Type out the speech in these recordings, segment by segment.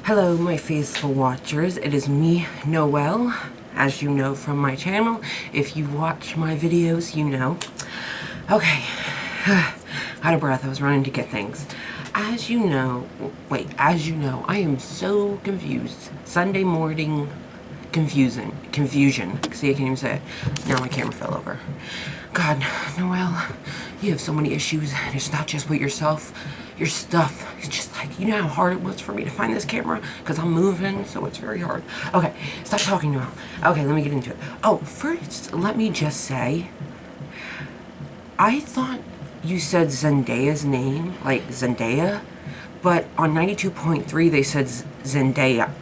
Hello, my faithful watchers. It is me, Noelle, as you know from my channel. If you watch my videos, you know. Okay, out of breath. I was running to get things. As you know, I am so confused. Sunday morning confusion. See, I can't even say it. Now my camera fell over. God, Noelle, you have so many issues. And it's not just with yourself, your stuff. It's just like, you know how hard it was for me to find this camera? Because I'm moving, so it's very hard. Okay, stop talking, Noelle. Okay, let me get into it. Oh, first, let me just say, I thought you said Zendaya's name, like Zendaya, but on 92.3 they said Zendaya,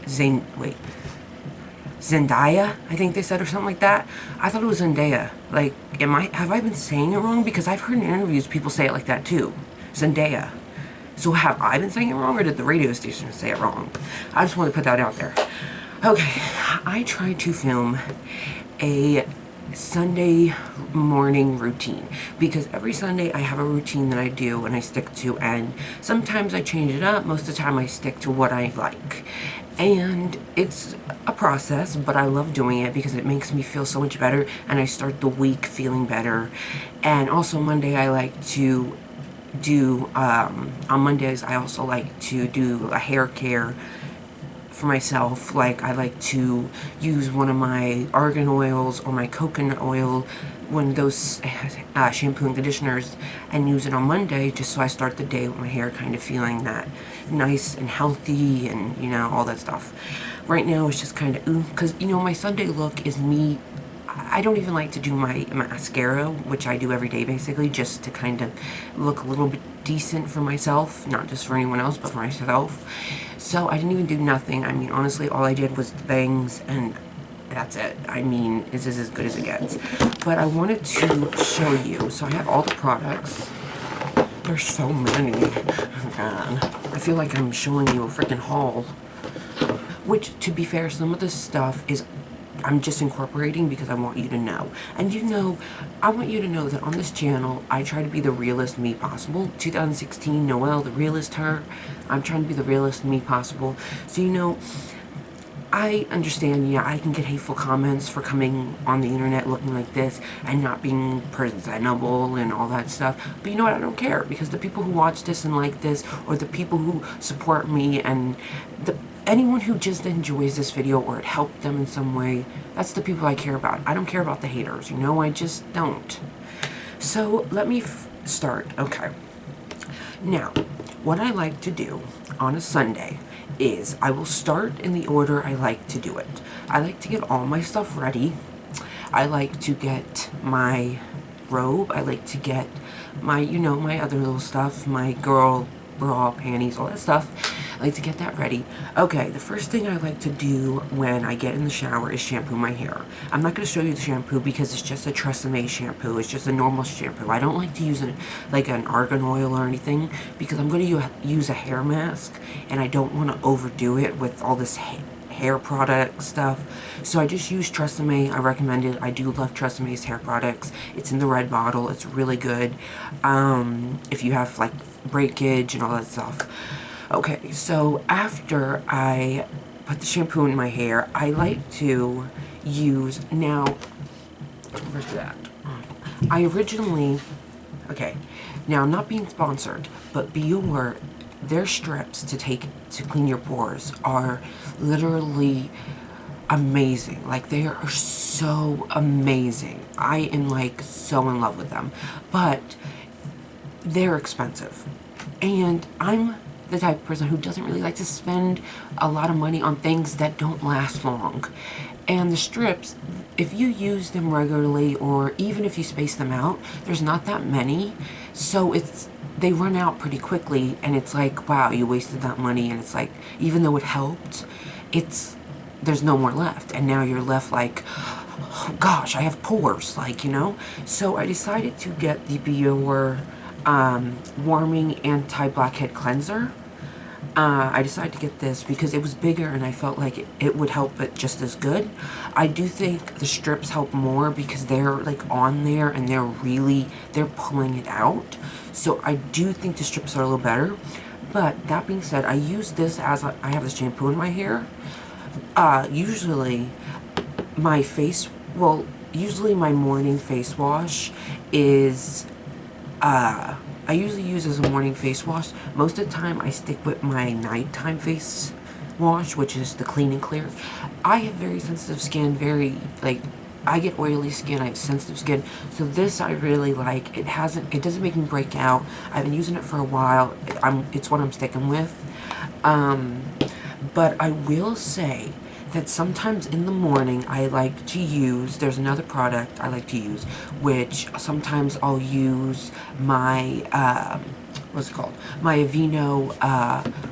Zendaya, I think they said, or something like that. I thought it was Zendaya. Like, have I been saying it wrong? Because I've heard in interviews people say it like that too. Zendaya. So have I been saying it wrong, or did the radio station say it wrong? I just want to put that out there. Okay, I tried to film a Sunday morning routine, because every Sunday I have a routine that I do and I stick to, and sometimes I change it up. Most of the time I stick to what I like, and it's a process, but I love doing it because it makes me feel so much better, and I start the week feeling better. And also Monday I like to do, on Mondays I also like to do a hair care for myself. Like, I like to use one of my argan oils or my coconut oil, one of those shampoo and conditioners, and use it on Monday, just so I start the day with my hair kind of feeling that nice and healthy, and you know, all that stuff. Right now it's just kind of because you know, my Sunday look is me. I don't even like to do my mascara, which I do every day basically, just to kind of look a little bit decent for myself, not just for anyone else, but for myself. So I didn't even do nothing. I mean, honestly, all I did was the bangs, and that's it. I mean, this is as good as it gets. But I wanted to show you, so I have all the products. There's so many. Oh God. I feel like I'm showing you a freaking haul. Which, to be fair, some of this stuff is I'm just incorporating because I want you to know. And you know, I want you to know that on this channel, I try to be the realest me possible. 2016, Noelle, the realest her. I'm trying to be the realest me possible. So, you know, I understand, yeah, I can get hateful comments for coming on the internet looking like this and not being presentable and all that stuff. But you know what? I don't care, because the people who watch this and like this, or the people who support me, and anyone who just enjoys this video or it helped them in some way, that's the people I care about. I don't care about the haters, you know? I just don't. So let me start. Okay. Now, what I like to do on a Sunday is I will start in the order I like to do it. I like to get all my stuff ready. I like to get my robe. I like to get my, you know, my other little stuff, my girl bra, panties, all that stuff. I like to get that ready. Okay, the first thing I like to do when I get in the shower is shampoo my hair. I'm not going to show you the shampoo because it's just a Tresemme shampoo. It's just a normal shampoo. I don't like to use like an argan oil or anything, because I'm going to use a hair mask, and I don't want to overdo it with all this hair product stuff. So I just use Tresemme. I recommend it. I do love Tresemme's hair products. It's in the red bottle. It's really good. If you have like breakage and all that stuff. Okay, so after I put the shampoo in my hair, I like to use, now, where's that? I originally, okay, now I'm not being sponsored, but be aware, their strips to clean your pores are literally amazing. Like, they are so amazing. I am like so in love with them, but they're expensive, and I'm the type of person who doesn't really like to spend a lot of money on things that don't last long. And the strips, if you use them regularly, or even if you space them out, there's not that many, so they run out pretty quickly, and it's like, wow, you wasted that money. And it's like, even though it helped, there's no more left, and now you're left like, oh gosh, I have pores, like, you know. So I decided to get the Biore warming anti-blackhead cleanser. I decided to get this because it was bigger, and I felt like it would help it just as good. I do think the strips help more because they're like on there, and they're pulling it out. So I do think the strips are a little better. But that being said, I use this as I have this shampoo in my hair. Usually my face, well, usually my morning face wash is, I usually use as a morning face wash. Most of the time I stick with my nighttime face wash, which is the Clean and Clear. I have very sensitive skin, I get oily skin, I have sensitive skin, so this I really like. It doesn't make me break out. I've been using it for a while. It's what I'm sticking with. But I will say that sometimes in the morning I like to use, there's another product I like to use, which sometimes I'll use my, what's it called? My Aveeno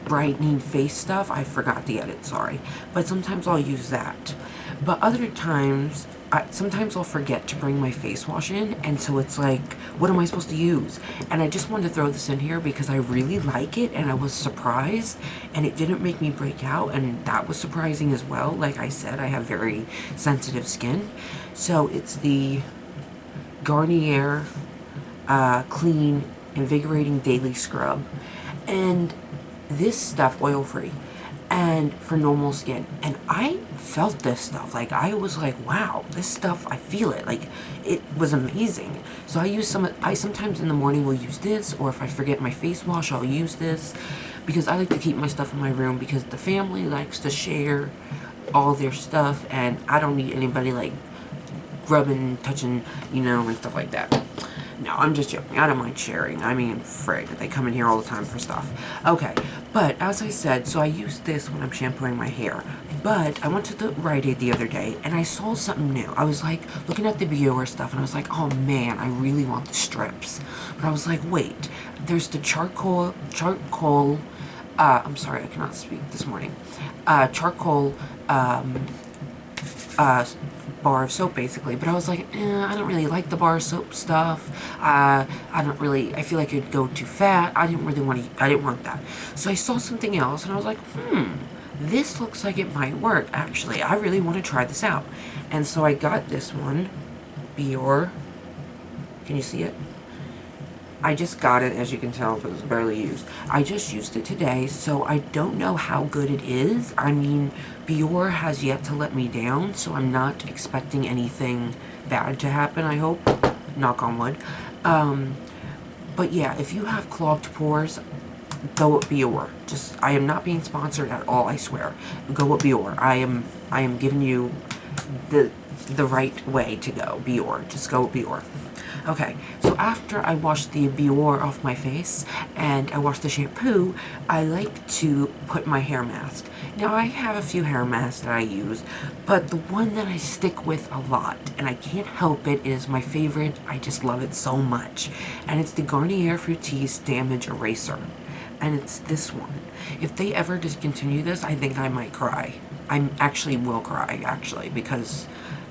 brightening face stuff. I forgot the edit, sorry. But sometimes I'll use that. But other times, sometimes I'll forget to bring my face wash in, and so it's like, what am I supposed to use? And I just wanted to throw this in here because I really like it, and I was surprised, and it didn't make me break out, and that was surprising as well. Like I said, I have very sensitive skin. So it's the Garnier Clean Invigorating Daily Scrub, and this stuff oil-free and for normal skin. And I felt this stuff, like I was like, wow, this stuff, I feel it, like it was amazing. So I sometimes in the morning will use this, or if I forget my face wash, I'll use this, because I like to keep my stuff in my room, because the family likes to share all their stuff, and I don't need anybody like rubbing, touching, and stuff like that. No, I'm just joking. I don't mind sharing. I mean, frig, they come in here all the time for stuff. Okay, but as I said, so I use this when I'm shampooing my hair. But I went to the Rite Aid the other day, and I saw something new. I was like, looking at the Biore stuff, and I was like, oh man, I really want the strips. But I was like, wait, there's the charcoal, I'm sorry, I cannot speak this morning. Charcoal, bar of soap basically, but I was like, I don't really like the bar of soap stuff. I feel like it'd go too fat. I didn't want that. So I saw something else, and I was like, this looks like it might work, actually. I really want to try this out. And so I got this one, Biore. Can you see it? I just got it, as you can tell, but it's barely used. I just used it today, so I don't know how good it is. I mean, Biore has yet to let me down, so I'm not expecting anything bad to happen, I hope. Knock on wood. But yeah, if you have clogged pores, go with Biore. I am not being sponsored at all, I swear. Go with Biore. I am giving you the right way to go. Biore. Just go with Biore. Okay, so after I wash the Biore off my face and I wash the shampoo, I like to put my hair mask. Now, I have a few hair masks that I use, but the one that I stick with a lot, and I can't help it, is my favorite. I just love it so much. And it's the Garnier Fructis Damage Eraser. And it's this one. If they ever discontinue this, I think I might cry. I actually will cry, actually, because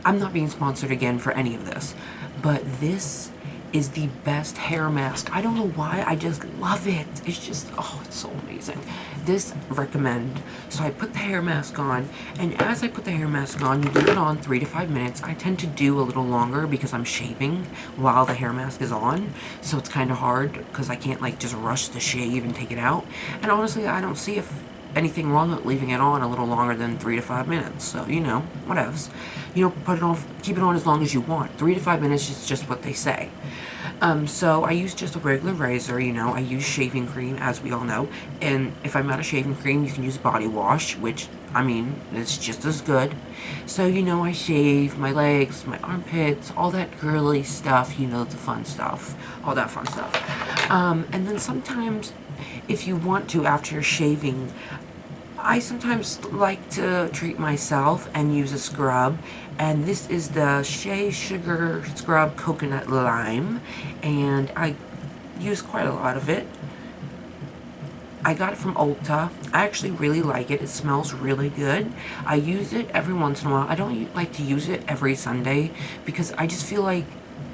I'm not being sponsored again for any of this. But this is the best hair mask. I don't know why, I just love it. It's just, oh, it's so amazing. This, recommend. So I put the hair mask on, and as I put the hair mask on, you leave it on 3 to 5 minutes. I tend to do a little longer because I'm shaving while the hair mask is on. So it's kind of hard because I can't like just rush the shave and take it out. And honestly, I don't see anything wrong with leaving it on a little longer than 3 to 5 minutes. So, whatevs. Put it on, keep it on as long as you want. 3 to 5 minutes is just what they say. So I use just a regular razor, I use shaving cream, as we all know. And if I'm out of shaving cream, you can use body wash, which, it's just as good. So, I shave my legs, my armpits, all that girly stuff, the fun stuff, all that fun stuff. And then sometimes, if you want to, after you're shaving, I sometimes like to treat myself and use a scrub, and this is the Shea Sugar Scrub Coconut Lime, and I use quite a lot of it. I got it from Ulta. I actually really like it. It smells really good. I use it every once in a while. I don't like to use it every Sunday because I just feel like,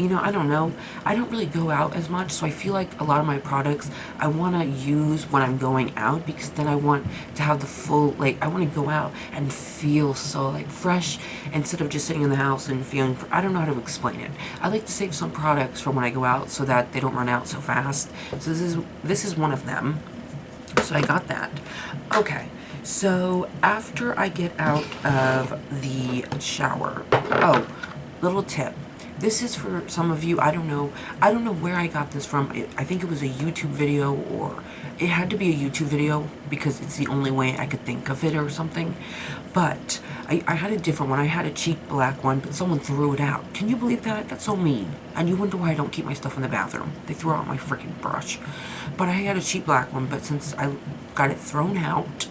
I don't know. I don't really go out as much, so I feel like a lot of my products I want to use when I'm going out, because then I want to have the full, I want to go out and feel so, fresh, instead of just sitting in the house and feeling, I don't know how to explain it. I like to save some products for when I go out so that they don't run out so fast. So this is one of them. So I got that. Okay, so after I get out of the shower, oh, little tip. This is for some of you, I don't know where I got this from. I think it was a YouTube video, or it had to be a YouTube video because it's the only way I could think of it or something. But I had a different one. I had a cheap black one, but someone threw it out. Can you believe that? That's so mean. And you wonder why I don't keep my stuff in the bathroom. They threw out my freaking brush. But I had a cheap black one, but since I got it thrown out,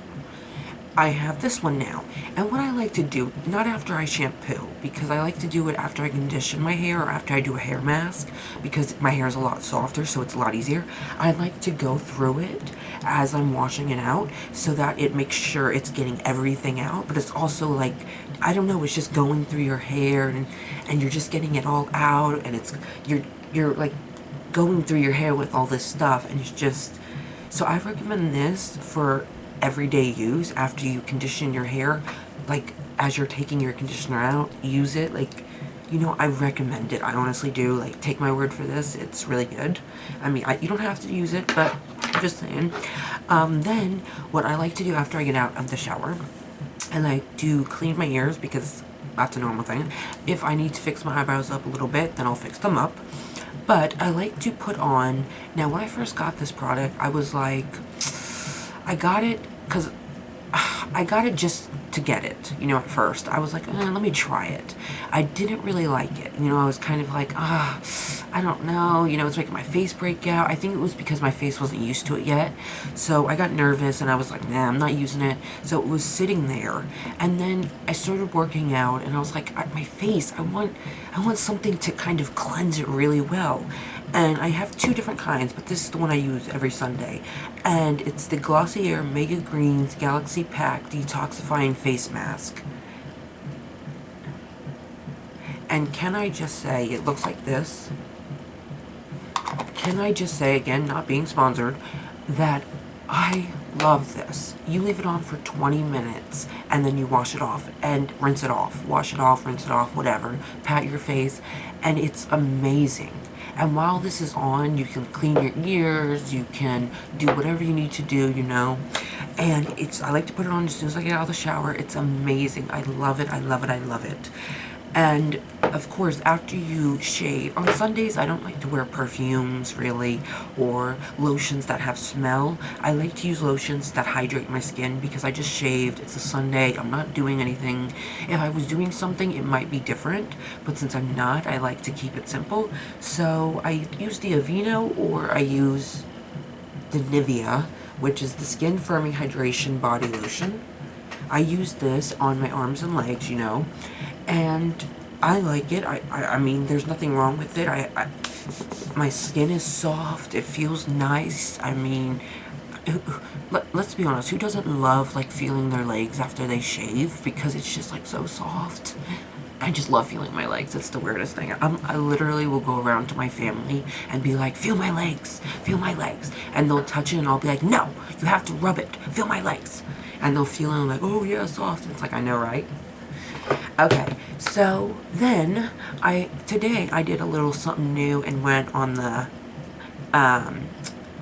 I have this one now. And what I like to do, not after I shampoo, because I like to do it after I condition my hair or after I do a hair mask, because my hair is a lot softer, so it's a lot easier. I like to go through it as I'm washing it out so that it makes sure it's getting everything out, but it's also like, I don't know, it's just going through your hair and you're just getting it all out, and it's, you're like going through your hair with all this stuff, and it's just, so I recommend this for everyday use after you condition your hair. Like, as you're taking your conditioner out, use it. Like, you know, I recommend it. I honestly do. Like, take my word for this. It's really good. I mean, you don't have to use it, but I'm just saying. Then, what I like to do after I get out of the shower, I like to clean my ears because that's a normal thing. If I need to fix my eyebrows up a little bit, then I'll fix them up. But I like to put on, now when I first got this product, I was like, I got it because I got it just to get it, you know, at first. I was like, let me try it. I didn't really like it. You know, I was kind of like, I don't know. You know, it's making my face break out. I think it was because my face wasn't used to it yet. So I got nervous and I was like, nah, I'm not using it. So it was sitting there. And then I started working out and I was like, my face, I want something to kind of cleanse it really well. And I have two different kinds, but this is the one I use every Sunday. And it's the Glossier Mega Greens Galaxy Pack Detoxifying Face Mask. And can I just say, it looks like this. Can I just say, again, not being sponsored, that I love this. You leave it on for 20 minutes and then you wash it off and rinse it off. Wash it off, rinse it off, whatever. Pat your face, and it's amazing. And while this is on, you can clean your ears, you can do whatever you need to do, you know. And I like to put it on as soon as I get out of the shower. It's amazing. I love it, I love it, I love it. And of course, after you shave, on Sundays I don't like to wear perfumes really, or lotions that have smell. I like to use lotions that hydrate my skin because I just shaved. It's a Sunday, I'm not doing anything. If I was doing something, it might be different, but since I'm not, I like to keep it simple. So I use the Aveeno, or I use the Nivea, which is the Skin Firming Hydration Body Lotion. I use this on my arms and legs, you know, and I like it. I mean, there's nothing wrong with it. My skin is soft. It feels nice. I mean, let's be honest. Who doesn't love, like, feeling their legs after they shave? Because it's just, like, so soft. I just love feeling my legs. It's the weirdest thing. I literally will go around to my family and be like, feel my legs, feel my legs. And they'll touch it and I'll be like, no, you have to rub it, feel my legs. And they'll feel it and I'm like, oh yeah, soft. It's like, I know, right? Okay, so then today I did a little something new and went on the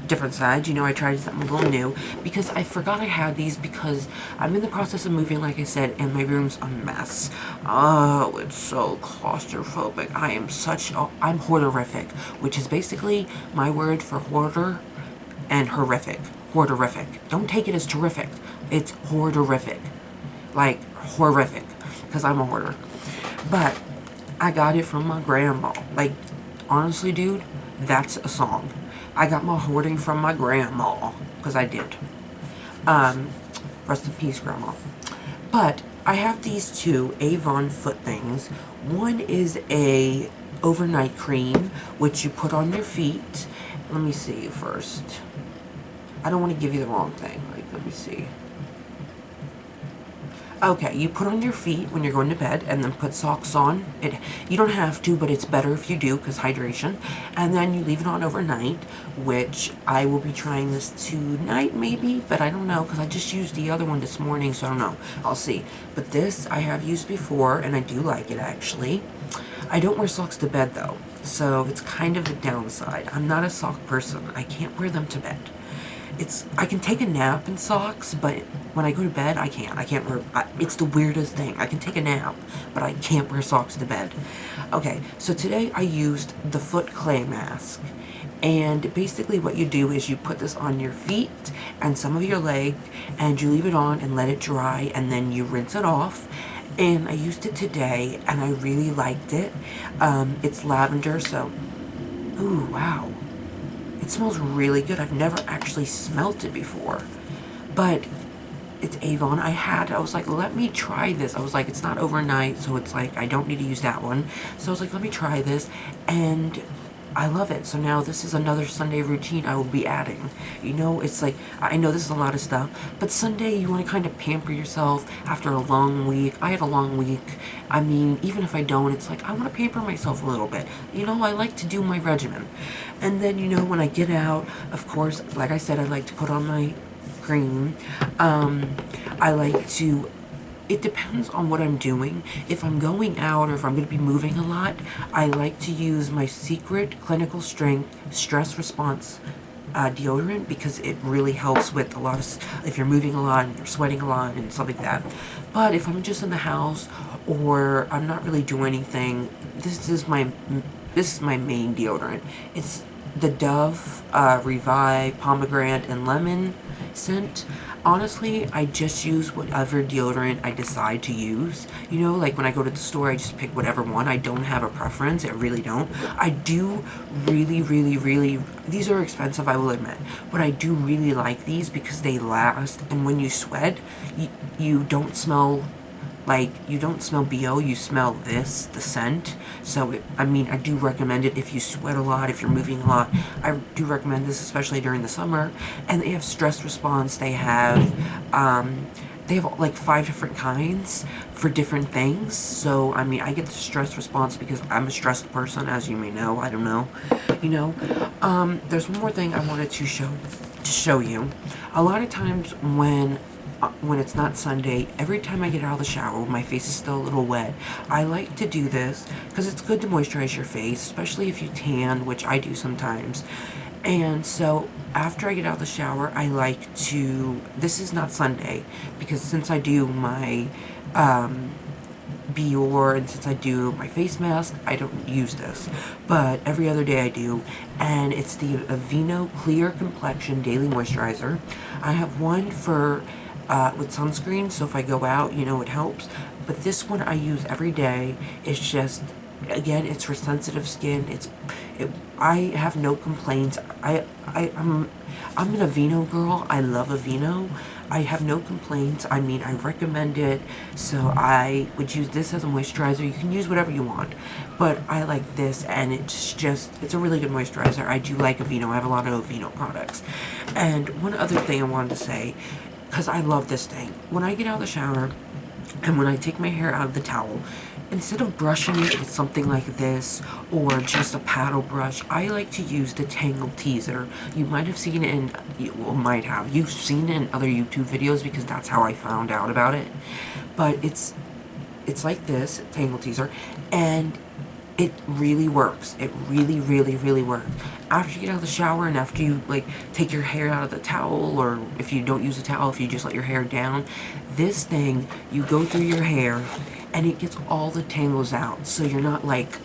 different side. You know, I tried something a little new because I forgot I had these because I'm in the process of moving, like I said, and my room's a mess. Oh, it's so claustrophobic. I'm hoarderific, which is basically my word for hoarder and horrific. Hoarderific. Don't take it as terrific. It's hoarderific. Like, horrific. Because I'm a hoarder. But I got it from my grandma. Like, honestly, dude, that's a song. I got my hoarding from my grandma. Because I did. Rest in peace, grandma. But I have these two Avon foot things. One is a overnight cream, which you put on your feet. Let me see first. I don't want to give you the wrong thing. Like, let me see. Okay, you put on your feet when you're going to bed and then put socks on. You don't have to, but it's better if you do because hydration. And then you leave it on overnight, which I will be trying this tonight maybe, but I don't know because I just used the other one this morning, so I don't know. I'll see. But this I have used before and I do like it actually. I don't wear socks to bed though, so it's kind of a downside. I'm not a sock person. I can't wear them to bed. I can take a nap in socks, but when I go to bed, I can't wear, it's the weirdest thing. I can take a nap, but I can't wear socks to bed. Okay, so today I used the foot clay mask. And basically what you do is you put this on your feet and some of your leg, and you leave it on and let it dry, and then you rinse it off. And I used it today, and I really liked it. It's lavender, so, ooh, wow. It smells really good. I've never actually smelt it before, but it's Avon. I was like, let me try this. I was like, it's not overnight, so it's like, I don't need to use that one. So I was like, let me try this, and I love it. So now this is another Sunday routine I will be adding. You know, it's like, I know this is a lot of stuff, but Sunday you want to kind of pamper yourself after a long week. I had a long week. I mean, even if I don't, it's like, I want to pamper myself a little bit. You know, I like to do my regimen. And then, you know, when I get out, of course, like I said, I like to put on my cream. I like to, it depends on what I'm doing. If I'm going out or if I'm going to be moving a lot, I like to use my Secret Clinical Strength Stress Response deodorant, because it really helps with a lot of, if you're moving a lot and you're sweating a lot and stuff like that. But if I'm just in the house or I'm not really doing anything, this is my main deodorant. It's the Dove Revive Pomegranate and Lemon scent. Honestly, I just use whatever deodorant I decide to use. You know, like when I go to the store, I just pick whatever one. I don't have a preference. I really don't. I do really, these are expensive, I will admit, but I do really like these because they last, and when you sweat, you don't smell like, you don't smell BO, you smell this, the scent. So, I mean, I do recommend it if you sweat a lot, if you're moving a lot. I do recommend this, especially during the summer. And they have stress response, they have like 5 different kinds for different things. So, I mean, I get the stress response because I'm a stressed person, as you may know. I don't know, you know. There's one more thing I wanted to show you. A lot of times when it's not Sunday, every time I get out of the shower, my face is still a little wet. I like to do this because it's good to moisturize your face, especially if you tan, which I do sometimes. And so after I get out of the shower, I like to, this is not Sunday, because since I do my Bior, and since I do my face mask, I don't use this, but every other day I do, and it's the Aveeno Clear Complexion Daily Moisturizer. I have one for with sunscreen, so if I go out, you know, it helps, but this one I use every day. It's just, again, it's for sensitive skin. I have no complaints. I'm an Aveeno girl. I love Aveeno. I have no complaints. I mean, I recommend it. So I would use this as a moisturizer. You can use whatever you want, but I like this, and it's a really good moisturizer. I do like Aveeno. I have a lot of Aveeno products. And one other thing I wanted to say, because I love this thing. When I get out of the shower and when I take my hair out of the towel, instead of brushing it with something like this or just a paddle brush, I like to use the Tangle Teezer. You might have seen it in, you've seen it in other YouTube videos, because that's how I found out about it. But it's like this, Tangle Teezer, and it really works. It really works. After you get out of the shower and after you, like, take your hair out of the towel, or if you don't use a towel, if you just let your hair down, this thing, you go through your hair and it gets all the tangles out. So you're not like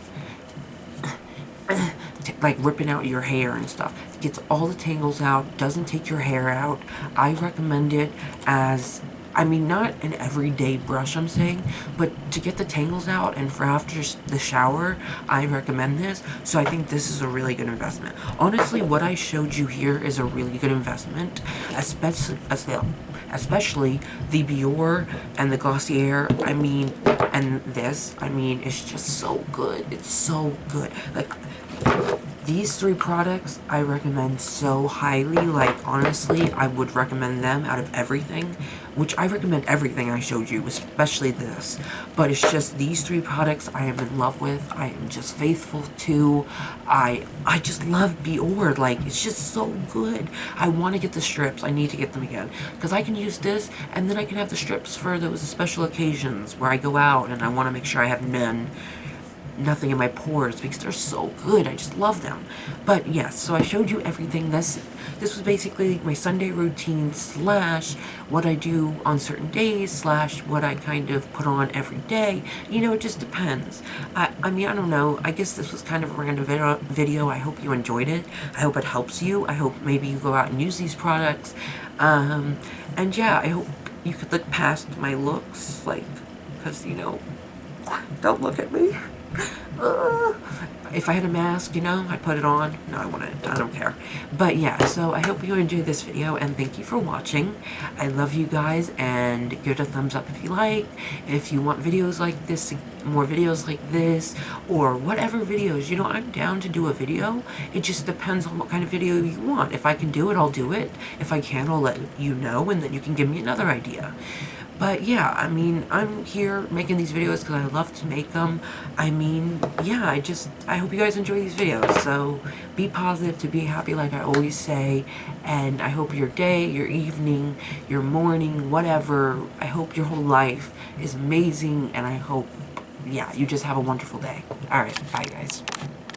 ripping out your hair and stuff. It gets all the tangles out, doesn't take your hair out. I recommend it as, I mean, not an everyday brush, I'm saying, but to get the tangles out and for after the shower, I recommend this. So I think this is a really good investment. Honestly, what I showed you here is a really good investment, especially the Bior and the Glossier, I mean, and this, I mean, it's just so good. It's so good. Like, these 3 products I recommend so highly. Like, honestly, I would recommend them out of everything, which I recommend everything I showed you, especially this. But it's just these 3 products I am in love with. I am just faithful to. I just love Bior. Like, it's just so good. I want to get the strips. I need to get them again, because I can use this, and then I can have the strips for those special occasions where I go out and I want to make sure I have nothing in my pores because they're so good. I just love them. But yes, so I showed you everything. This was basically my Sunday routine slash what I do on certain days slash what I kind of put on every day. You know, it just depends. I mean, I don't know. I guess this was kind of a random video. I hope you enjoyed it. I hope it helps you. I hope maybe you go out and use these products. And yeah, I hope you could look past my looks, like, because, you know, don't look at me. If I had a mask, you know, I'd put it on. No, I wouldn't. I don't care. But yeah, so I hope you enjoyed this video, and thank you for watching. I love you guys, and give it a thumbs up if you like. If you want videos like this, more videos like this, or whatever videos, you know, I'm down to do a video. It just depends on what kind of video you want. If I can do it, I'll do it. If I can, I'll let you know, and then you can give me another idea. But yeah, I mean, I'm here making these videos because I love to make them. I mean, yeah, I hope you guys enjoy these videos. So be positive, to be happy, like I always say. And I hope your day, your evening, your morning, whatever, I hope your whole life is amazing. And I hope, yeah, you just have a wonderful day. All right, bye guys.